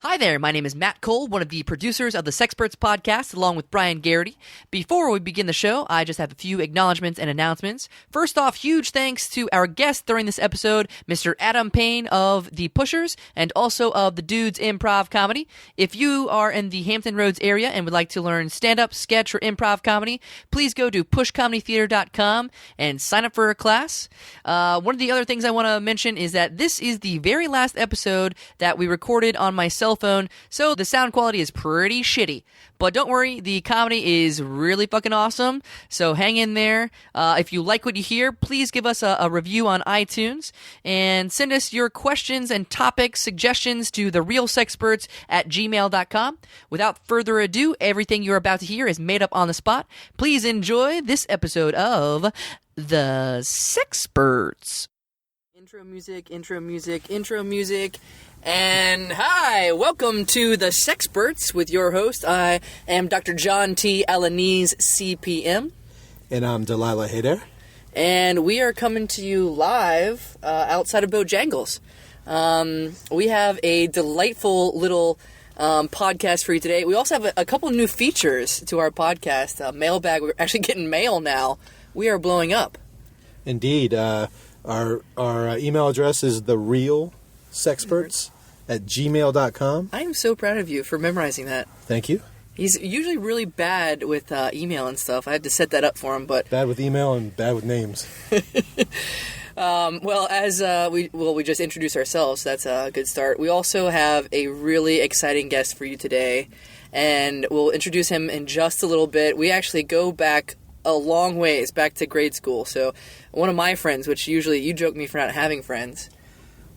Hi there, my name is Matt Cole, one of the producers of the Sexperts podcast, along with Brian Garrity. Before we begin the show, I just have a few acknowledgments and announcements. First off, huge thanks to our guest during this episode, Mr. Adam Paine of The Pushers, and also of the Dudes Improv Comedy. If you are in the Hampton Roads area and would like to learn stand-up, sketch, or improv comedy, please go to pushcomedytheater.com and sign up for a class. One of the other things I want to mention is that this is the very last episode that we recorded on my cell phone, so the sound quality is pretty shitty. But don't worry, the comedy is really fucking awesome, so hang in there. If you like what you hear, please give us a review on iTunes, and send us your questions and topic suggestions to therealsexperts@gmail.com. Without further ado, everything you're about to hear is made up on the spot. Please enjoy this episode of The Sexperts. Intro music, intro music, intro music. And hi, welcome to the Sexperts with your host. I am Dr. John T. Alanese, CPM. And I'm Delilah Hayder. And we are coming to you live outside of Bojangles. We have a delightful little podcast for you today. We also have a couple new features to our podcast. Mailbag, we're actually getting mail now. We are blowing up. Indeed. Our email address is therealsexperts@gmail.com. I am so proud of you for memorizing that. Thank you. He's usually really bad with email and stuff. I had to set that up for him, but Bad with email and bad with names. We just introduced ourselves. That's a good start. We also have a really exciting guest for you today, and we'll introduce him in just a little bit. We actually go back a long ways, back to grade school. So one of my friends, which usually you joke me for not having friends.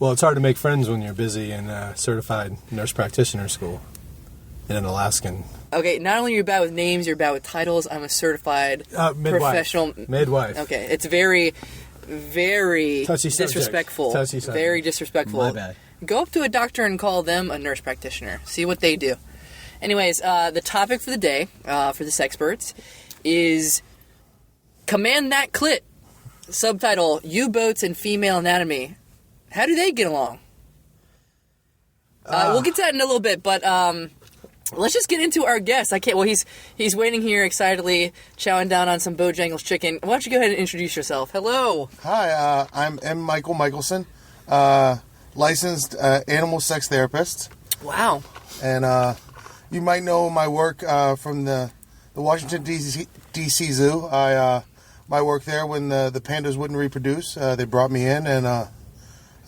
Well, it's hard to make friends when you're busy in certified nurse practitioner school in an Alaskan. Okay, not only are you bad with names, you're bad with titles. I'm a certified professional midwife. Okay, it's very, very disrespectful. Touchy subject. Very disrespectful. My bad. Go up to a doctor and call them a nurse practitioner. See what they do. Anyways, the topic for the day, for the Sexperts, is Command That Clit. Subtitle, U-Boats and Female Anatomy. How do they get along? We'll get to that in a little bit, but let's just get into our guest. He's waiting here excitedly, chowing down on some Bojangles chicken. Why don't you go ahead and introduce yourself? Hello. Hi, I'm M. Michael Michelson, licensed animal sex therapist. Wow. And you might know my work from the Washington, D.C. Zoo. My work there when the pandas wouldn't reproduce, they brought me in, and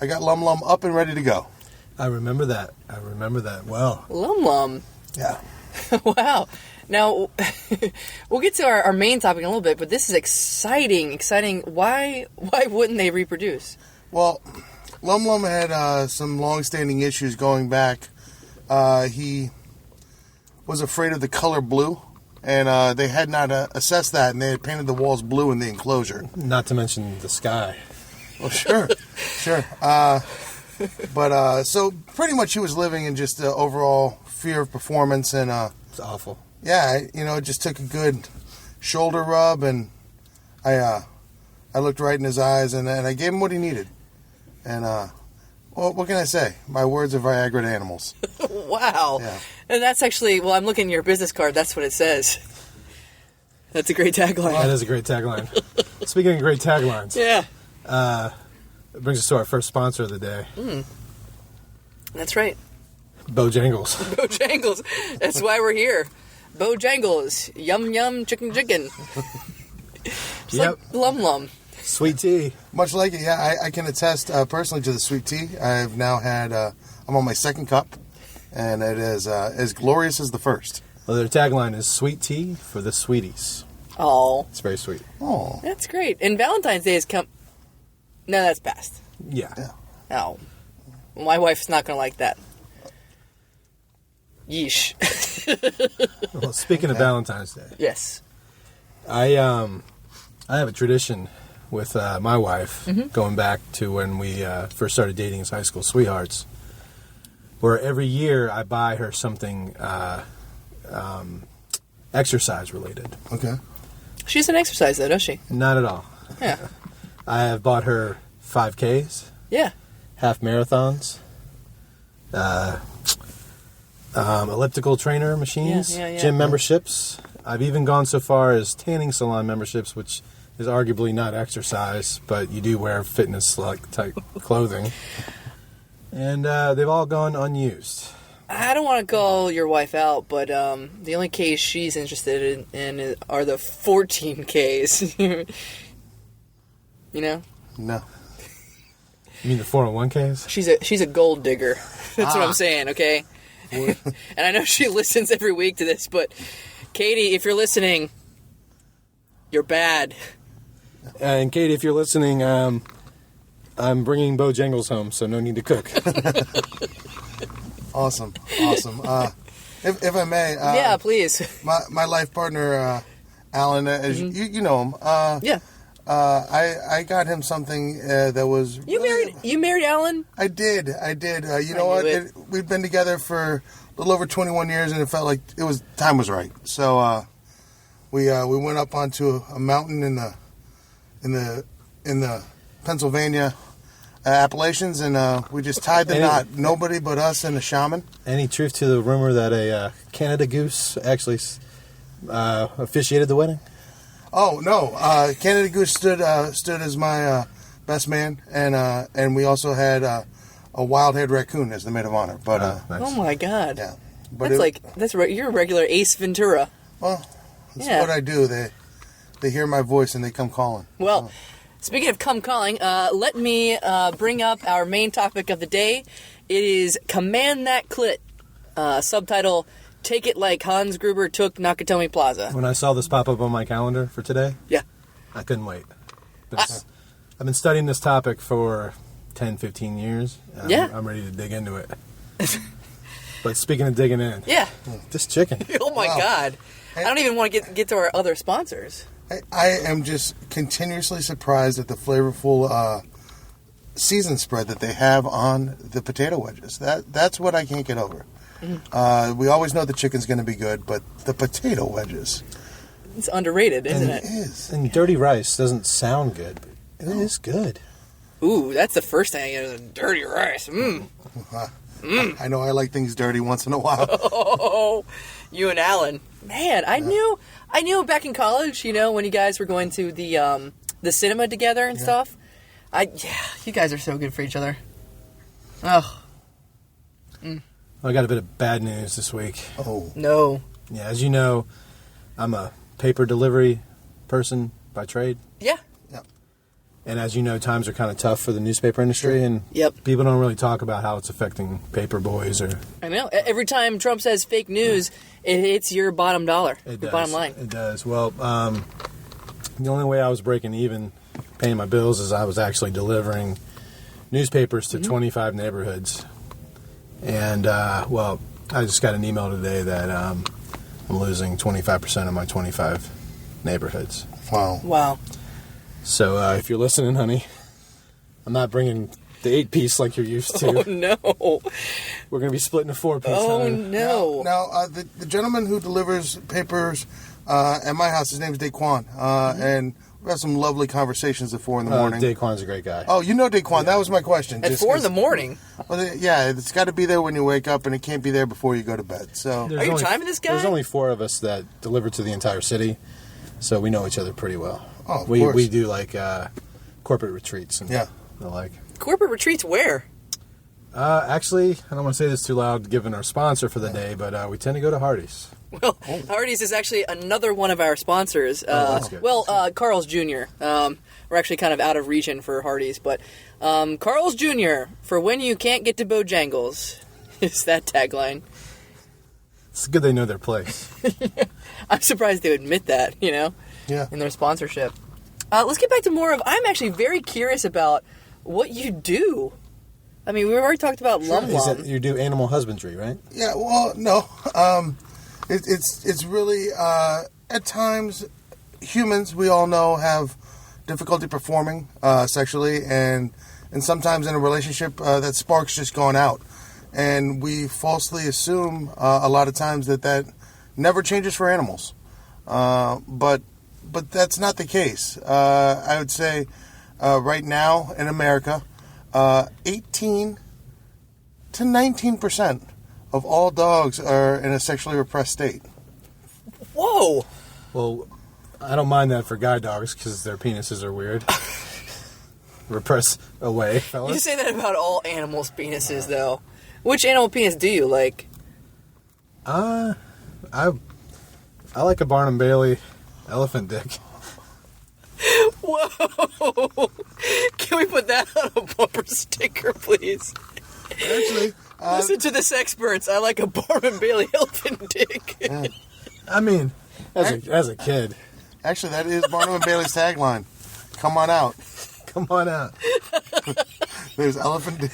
I got Lum Lum up and ready to go. I remember that well. Lum Lum. Yeah. Wow. Now, we'll get to our main topic in a little bit, but this is exciting. Why wouldn't they reproduce? Well, Lum Lum had some long-standing issues going back. He was afraid of the color blue. And they had not assessed that, and they had painted the walls blue in the enclosure. Not to mention the sky. Well, sure. So pretty much he was living in just overall fear of performance, and It's awful. Yeah, it just took a good shoulder rub, and I looked right in his eyes, and I gave him what he needed. And well, what can I say? My words are Viagra to animals. Wow. Yeah. And that's actually, well, I'm looking at your business card. That's what it says. That's a great tagline. That is a great tagline. Speaking of great taglines. Yeah. It brings us to our first sponsor of the day. That's right. Bojangles. Bojangles. That's why we're here. Bojangles. Yum, yum, chicken, chicken. Just like Lum Lum. Sweet tea. Much like it, yeah. I can attest personally to the sweet tea. I've now had, I'm on my second cup, and it is as glorious as the first. Well, their tagline is sweet tea for the sweeties. Oh. It's very sweet. Oh. That's great. And Valentine's Day has come. No, that's past. Yeah. Oh. My wife's not going to like that. Yeesh. Well, speaking of Valentine's Day. Yes. I have a tradition with my wife, going back to when we first started dating as high school sweethearts, where every year I buy her something exercise related. Okay. She doesn't exercise though, does she? Not at all. Yeah. I have bought her 5Ks. Yeah. Half marathons. elliptical trainer machines, Yeah. gym memberships. I've even gone so far as tanning salon memberships, which is arguably not exercise, but you do wear fitness-like type clothing. And they've all gone unused. I don't want to call your wife out, but the only case she's interested in are the 14Ks. You know? No. You mean the 401ks? She's a gold digger. That's what I'm saying, okay? And I know she listens every week to this, but Katie, if you're listening, you're bad. And Katie, if you're listening, I'm bringing Bojangles home, so no need to cook. Awesome. If I may, Yeah, please. my life partner, Alan, as you know him. Yeah. I got him something that was. You married Alan? I did. You know what? We've been together for a little over 21 years, and it felt like time was right. So we went up onto a mountain in the Pennsylvania Appalachians, and we just tied the knot. Nobody but us and the shaman. Any truth to the rumor that a Canada goose actually officiated the wedding? Oh no! Canada Goose stood as my best man, and we also had a wild-haired raccoon as the maid of honor. But Nice. Oh my God! yeah, you're a regular Ace Ventura. Well, that's what I do. They hear my voice and they come calling. Well, speaking of come calling, let me bring up our main topic of the day. It is Command That Clit. Subtitle: Take It Like Hans Gruber Took Nakatomi Plaza. When I saw this pop up on my calendar for today, Yeah. I couldn't wait. I've been studying this topic for 10, 15 years. I'm ready to dig into it. But speaking of digging in, Yeah. this chicken. Oh my God! I don't even want to get to our other sponsors. I am just continuously surprised at the flavorful season spread that they have on the potato wedges. That's what I can't get over. We always know the chicken's going to be good, but the potato wedges. It's underrated, isn't it? It is. And dirty rice doesn't sound good, but it is good. Ooh, that's the first thing I get is dirty rice. I know I like things dirty once in a while. Oh, you and Alan. Man, I knew back in college, when you guys were going to the cinema together and stuff. You guys are so good for each other. Oh. I got a bit of bad news this week. Oh. No. Yeah, as you know, I'm a paper delivery person by trade. Yeah. And as you know, times are kind of tough for the newspaper industry, and people don't really talk about how it's affecting paper boys. I know. Every time Trump says fake news, it hits your bottom dollar, bottom line. It does. Well, the only way I was breaking even, paying my bills, is I was actually delivering newspapers to 25 neighborhoods. And, I just got an email today that I'm losing 25% of my 25 neighborhoods. Wow. So if you're listening, honey, I'm not bringing the 8-piece like you're used to. Oh, no. We're going to be splitting a 4-piece. Oh, honey. no. Now the gentleman who delivers papers at my house, his name is Daquan, and we had some lovely conversations at 4 in the morning. Daquan's a great guy. Oh, you know Daquan. Yeah. That was my question. At 4 in the morning? Well, it's got to be there when you wake up, and it can't be there before you go to bed. So, are you timing this guy? There's only 4 of us that deliver to the entire city, so we know each other pretty well. Oh, of course. We do like corporate retreats and the like. Corporate retreats where? Actually, I don't want to say this too loud given our sponsor for the day, but we tend to go to Hardee's. Well, Hardee's is actually another one of our sponsors. That's good. Carl's Jr. We're actually kind of out of region for Hardee's, but Carl's Jr. for when you can't get to Bojangles is that tagline. It's good they know their place. I'm surprised they would admit that, in their sponsorship. Let's get back to more of... I'm actually very curious about what you do. I mean, we already talked about Lum Lum. You do animal husbandry, right? Yeah, well, no. It's really... at times, humans, we all know, have difficulty performing sexually, and sometimes in a relationship, that spark's just gone out. And we falsely assume a lot of times that never changes for animals. But that's not the case. I would say right now in America, 18 to 19% of all dogs are in a sexually repressed state. Whoa! Well, I don't mind that for guy dogs because their penises are weird. Repress away, fellas. You say that about all animals' penises, though. Which animal penis do you like? I like a Barnum Bailey elephant dick. Whoa! Can we put that on a bumper sticker, please? Actually, Listen to the Sexperts. I like a Barnum Bailey elephant dick. I mean, as a kid. actually, that is Barnum and Bailey's tagline. Come on out. Come on out. There's elephant dick.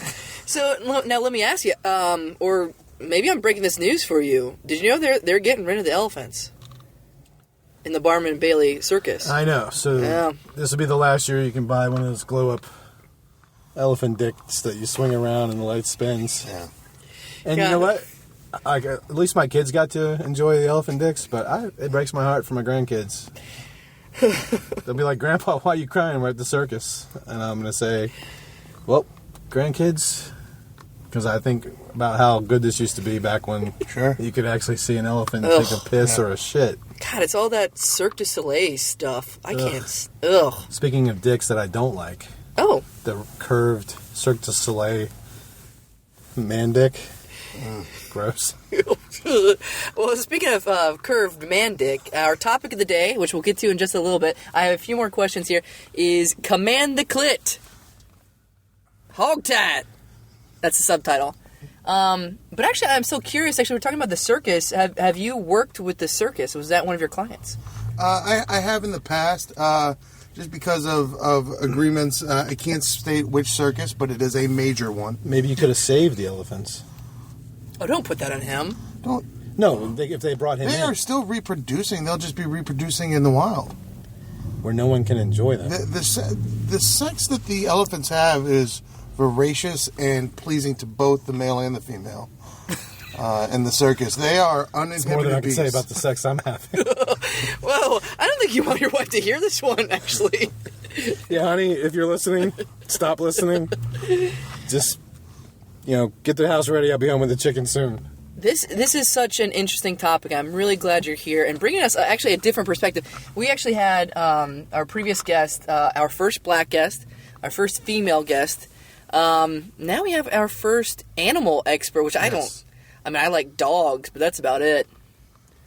So now let me ask you, or maybe I'm breaking this news for you. Did you know they're getting rid of the elephants in the Barnum and Bailey circus? I know. So Yeah. this will be the last year you can buy one of those glow-up elephant dicks that you swing around and the light spins. Yeah. And Yeah. you know what? At least my kids got to enjoy the elephant dicks, but it breaks my heart for my grandkids. They'll be like, Grandpa, why are you crying? We're at the circus. And I'm going to say, well, grandkids, because I think about how good this used to be back when Sure. you could actually see an elephant take a piss or a shit. God, it's all that Cirque du Soleil stuff. I can't. Ugh. Speaking of dicks that I don't like, Oh. the curved Cirque du Soleil man dick. Gross. Well, speaking of curved man dick, our topic of the day, which we'll get to in just a little bit, I have a few more questions here, is Command the Clit. Hogtied. That's the subtitle. But actually, I'm so curious. Actually, we're talking about the circus. Have you worked with the circus? Was that one of your clients? I have in the past, just because of agreements. I can't state which circus, but it is a major one. Maybe you could have saved the elephants. Oh, don't put that on him. Don't. No, if they brought him They in, are still reproducing. They'll just be reproducing in the wild. where no one can enjoy them. The sex that the elephants have is voracious and pleasing to both the male and the female. In the circus, they are It's more than uninhibited I can beasts. say about the sex I'm having. Well, I don't think you want your wife to hear this one, actually. Yeah, honey, if you're listening, stop listening. Just, get the house ready. I'll be home with the chicken soon. This is such an interesting topic. I'm really glad you're here and bringing us actually a different perspective. We actually had our previous guest, our first black guest, our first female guest. Now we have our first animal expert, which I don't. I mean, I like dogs, but that's about it.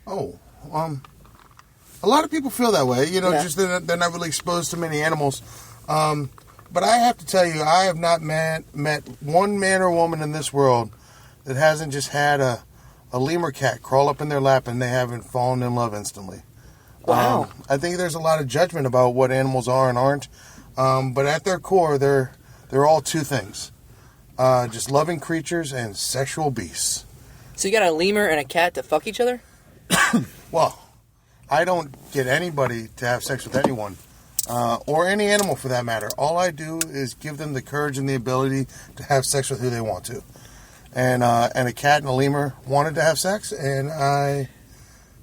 Oh, a lot of people feel that way. Yeah. Just they're not really exposed to many animals. But I have to tell you, I have not met one man or woman in this world that hasn't just had a lemur cat crawl up in their lap and they haven't fallen in love instantly. Wow. I think there's a lot of judgment about what animals are and aren't. But at their core, they're all two things. Just loving creatures and sexual beasts. So you got a lemur and a cat to fuck each other? Well, I don't get anybody to have sex with anyone, or any animal for that matter. All I do is give them the courage and the ability to have sex with who they want to. And a cat and a lemur wanted to have sex, and I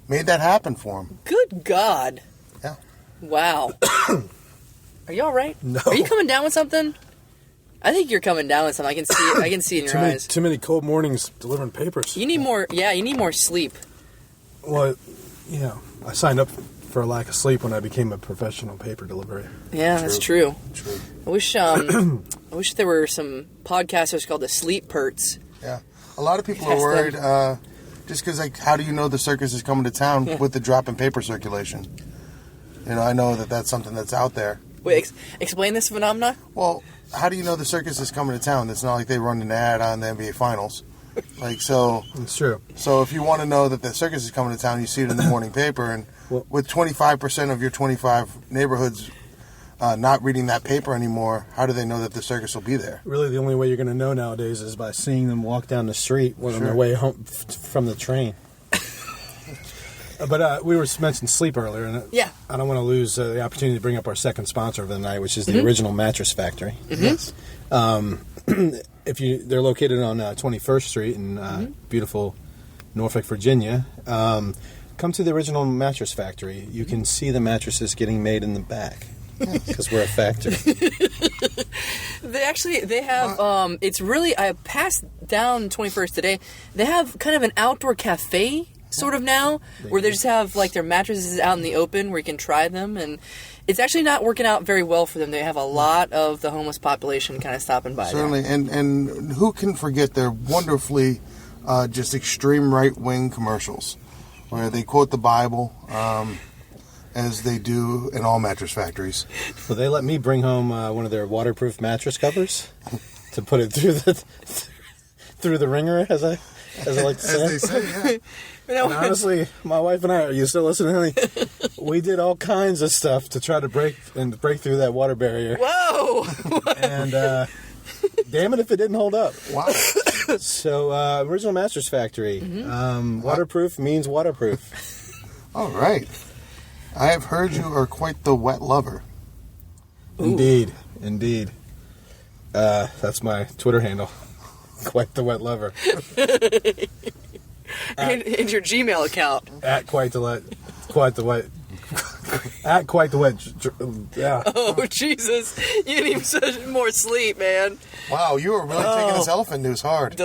made that happen for them. Good God. Yeah. Wow. Are you all right? No. Are you coming down with something? I think you're coming down with something. I can see it. I can see it in your eyes. Too many cold mornings delivering papers. You need more. Yeah, you need more sleep. Well, I signed up for a lack of sleep when I became a professional paper delivery. Yeah, that's true. True. I wish there were some podcasters called the Sleep-perts. Yeah. A lot of people Test are them. worried, just because, how do you know the circus is coming to town with the drop in paper circulation? I know that that's something that's out there. Wait, explain this phenomenon? Well, how do you know the circus is coming to town? It's not like they run an ad on the NBA Finals. It's true. So if you want to know that the circus is coming to town, you see it in the morning paper. And with 25% of your 25 neighborhoods not reading that paper anymore, how do they know that the circus will be there? Really, the only way you're going to know nowadays is by seeing them walk down the street on their way home from the train. But we were mentioning sleep earlier, and Yeah. I don't want to lose the opportunity to bring up our second sponsor of the night, which is the Original Mattress Factory. Yes. They're located on 21st Street in beautiful Norfolk, Virginia. Come to the Original Mattress Factory. You can see the mattresses getting made in the back because we're a factory. They have, it's really, I passed down 21st today. They have kind of an outdoor cafe sort of now, where they just have like their mattresses out in the open where you can try them, and it's actually not working out very well for them. They have a lot of the homeless population kind of stopping by. Certainly, and who can forget their wonderfully just extreme right-wing commercials where they quote the Bible as they do in all mattress factories. Well, they let me bring home one of their waterproof mattress covers to put it through the ringer, as I like to say. As they say, yeah. And honestly, my wife and I, are you still listening, honey? We did all kinds of stuff to try to break through that water barrier. Whoa! And damn it if it didn't hold up. Wow. So, Original Mattress Factory. Waterproof means waterproof. All right. I have heard you are quite the wet lover. Ooh. Indeed. That's my Twitter handle. Quite the wet lover. And your Gmail account. At quite the wet. Yeah. Oh, Jesus. You didn't even such more sleep, man. Wow, you were really taking this elephant news hard.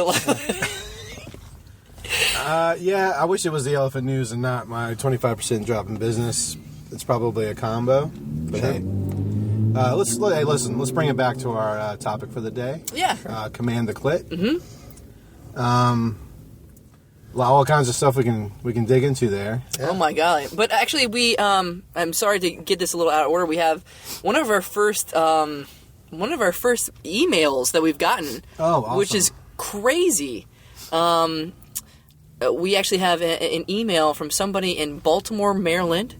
Yeah, I wish it was the elephant news and not my 25% drop in business. It's probably a combo. But Sure. hey, let's bring it back to our topic for the day. Yeah. Command the Clit. Mm-hmm. All kinds of stuff we can dig into there. Yeah. Oh my golly! But actually, we I'm sorry to get this a little out of order. We have one of our first emails that we've gotten. Oh, awesome. Which is crazy. We actually have an email from somebody in Baltimore, Maryland,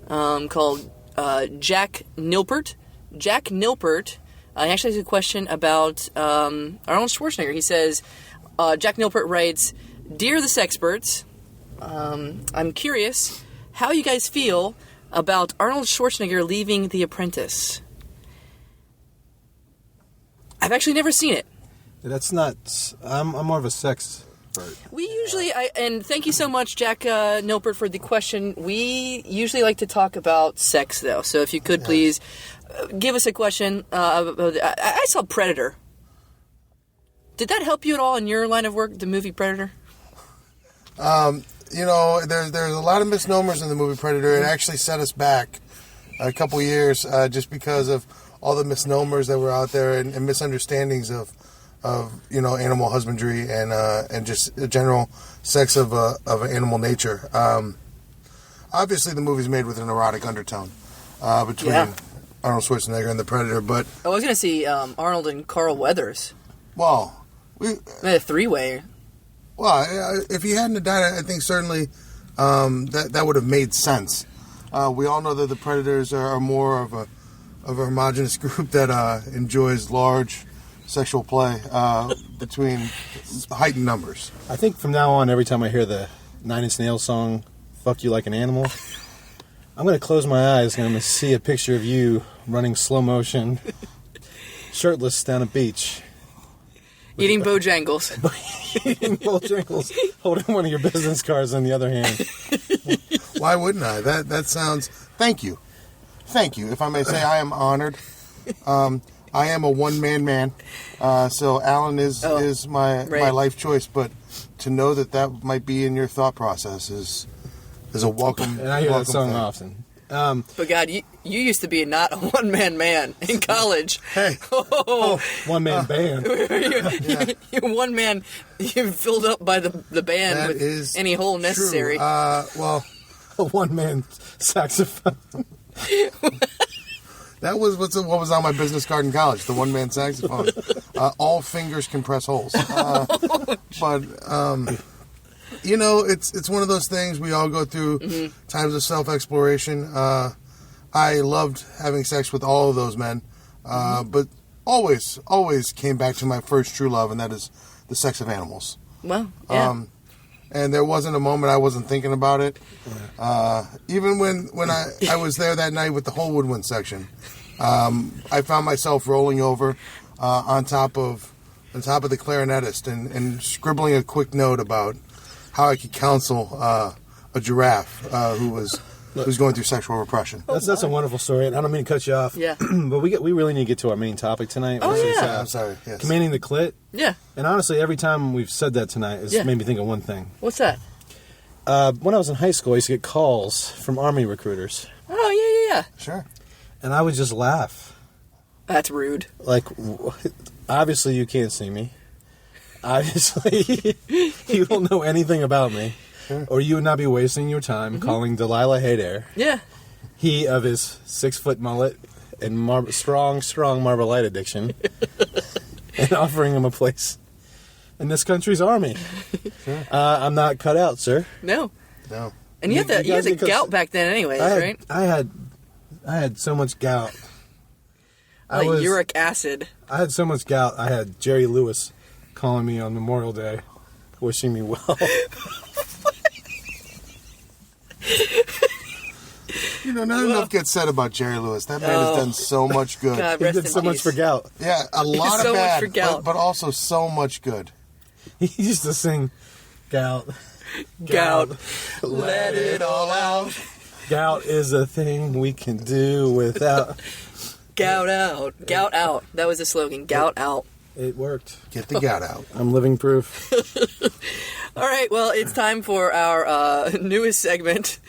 called Jack Nilpert. Jack Nilpert. He actually has a question about Arnold Schwarzenegger. He says, Jack Nilpert writes, "Dear the Sexperts, I'm curious how you guys feel about Arnold Schwarzenegger leaving The Apprentice." I've actually never seen it. That's not. I'm more of a sex. We usually, and thank you so much, Jack Nilpert, for the question. We usually like to talk about sex, though. So if you could please give us a question. I saw Predator. Did that help you at all in your line of work, the movie Predator? There's a lot of misnomers in the movie Predator. It actually set us back a couple years just because of all the misnomers that were out there and misunderstandings of animal husbandry and just the general sex of animal nature. Obviously, the movie's made with an erotic undertone between Arnold Schwarzenegger and the Predator, but I was going to see Arnold and Carl Weathers. Well, A three-way. Well, if he hadn't died, I think certainly that would have made sense. We all know that the Predators are more of a homogenous group that enjoys large sexual play between heightened numbers. I think from now on, every time I hear the Nine Inch Nails song, "Fuck You Like an Animal," I'm going to close my eyes and I'm going to see a picture of you running slow motion, shirtless down a beach. Eating Bojangles. Eating Bojangles, holding one of your business cards in the other hand. Why wouldn't I? That sounds... Thank you. If I may say, I am honored. I am a one-man man, so Alan is my life choice, but to know that might be in your thought process is a welcome. And I hear that song thing. often. But God, you used to be not a one-man man in college. Hey. One-man band. You're one man, you're filled up by the band That with is any hole necessary. True. A one-man saxophone. That was what was on my business card in college, the one-man saxophone. All fingers can press holes. But it's one of those things we all go through times of self-exploration. I loved having sex with all of those men, but always came back to my first true love, and that is the sex of animals. Well, yeah. And there wasn't a moment I wasn't thinking about it. Even when I was there that night with the whole woodwind section, I found myself rolling over on top of the clarinetist and scribbling a quick note about how I could counsel a giraffe who was who's going through sexual repression. That's a wonderful story, and I don't mean to cut you off. Yeah. But we really need to get to our main topic tonight. Oh, which is, yeah. I'm sorry. Yes. commanding the clit. Yeah. And honestly, every time we've said that tonight, it's made me think of one thing. What's that? When I was in high school, I used to get calls from Army recruiters. Oh, yeah. Sure. And I would just laugh. That's rude. Like, obviously you can't see me. Obviously, you don't know anything about me. Sure. Or you would not be wasting your time calling Delilah Haydair. Yeah. He of his 6-foot mullet and strong marble light addiction. And offering him a place in this country's army. Sure. I'm not cut out, sir. No. No. And you had the gout back then anyways, right? I had so much gout. Like uric acid. I had so much gout. I had Jerry Lewis calling me on Memorial Day, wishing me well. Not enough gets said about Jerry Lewis. That man has done so much good. God, He rest did in so much peace. for gout. Yeah, a lot So of much bad, for gout. but also so much good. He used to sing gout. Gout. Let it all out. Gout is a thing we can do without. Gout out. Gout out. That was the slogan. Gout out. It worked. Get the gout out. I'm living proof. All right, well, it's time for our newest segment,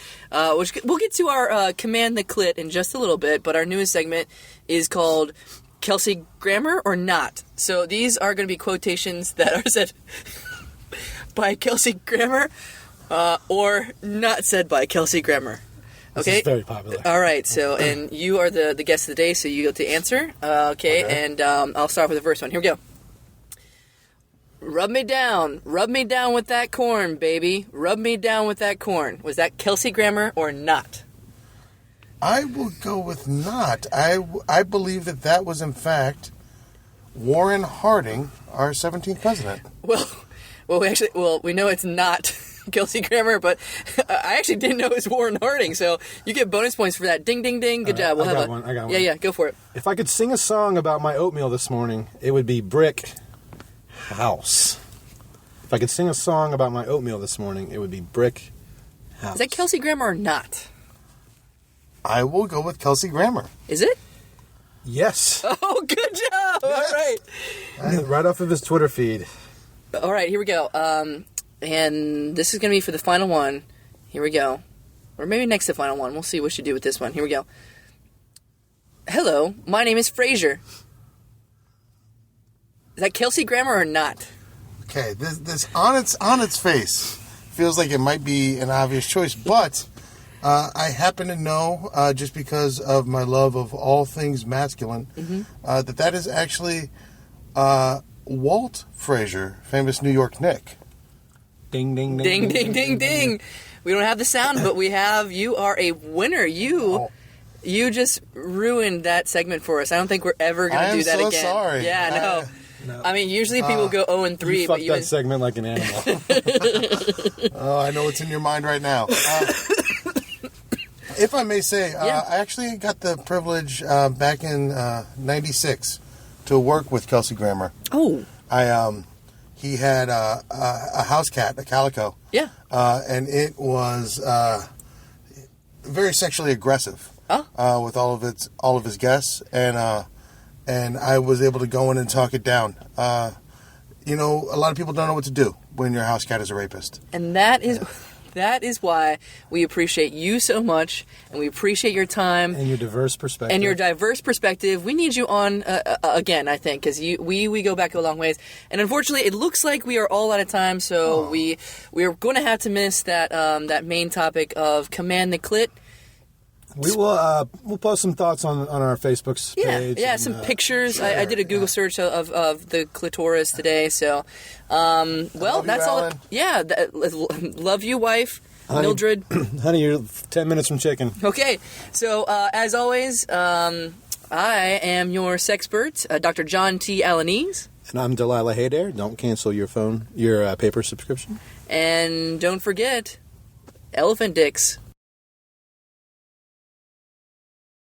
which we'll get to our Command the Clit in just a little bit, but our newest segment is called Kelsey Grammer or Not. So these are going to be quotations that are said by Kelsey Grammer or not said by Kelsey Grammer. This Okay? is very popular. All right, so, and you are the guest of the day, so you get to answer. Okay, and I'll start with the first one. Here we go. Rub me down with that corn, baby. Rub me down with that corn. Was that Kelsey Grammer or not? I will go with not. I believe that was, in fact, Warren Harding, our 17th president. Well, we know it's not Kelsey Grammer, but I actually didn't know it was Warren Harding, so you get bonus points for that. Ding, ding, ding. Good job. I got one. Yeah, go for it. If I could sing a song about my oatmeal this morning, it would be Brick House. If I could sing a song about my oatmeal this morning, it would be Brick House. Is that Kelsey Grammer or not? I will go with Kelsey Grammer. Is it? Yes. Oh, good job. All right. Right off of his Twitter feed. All right, here we go. And this is going to be for the final one. Here we go. Or maybe next to the final one. We'll see what you do with this one. Here we go. Hello, my name is Fraser. Is that Kelsey Grammer or not? Okay, this on its face feels like it might be an obvious choice, but I happen to know, just because of my love of all things masculine, that is actually Walt Frazier, famous New York Knick. Ding, ding, Ding, ding. ding, ding, ding. We don't have the sound, but we have, you are a winner. You just ruined that segment for us. I don't think we're ever going to do that I'm so again. sorry. Yeah, no. No. I mean, usually people go 0-3, You but fucked that segment like an animal. Oh, I know what's in your mind right now. If I may say, I actually got the privilege back in '96 to work with Kelsey Grammer. Oh. He had a house cat, a calico. Yeah. And it was very sexually aggressive with all of his guests, and I was able to go in and talk it down. A lot of people don't know what to do when your house cat is a rapist. And that is why we appreciate you so much, and we appreciate your time. And your diverse perspective. We need you on again, I think, because we go back a long ways. And unfortunately, it looks like we are all out of time, so we are going to have to miss that main topic of Command the Clit. We will we'll post some thoughts on our Facebook page. Yeah, and, some pictures. Sure, I did a Google search of the clitoris today. So, that's all. Alan. Yeah, love you, wife, Honey. Mildred. Honey, you're 10 minutes from chicken. Okay, so as always, I am your Sexpert, Dr. John T. Alanese. And I'm Delilah Haydair. Don't cancel your paper subscription. And don't forget, elephant dicks.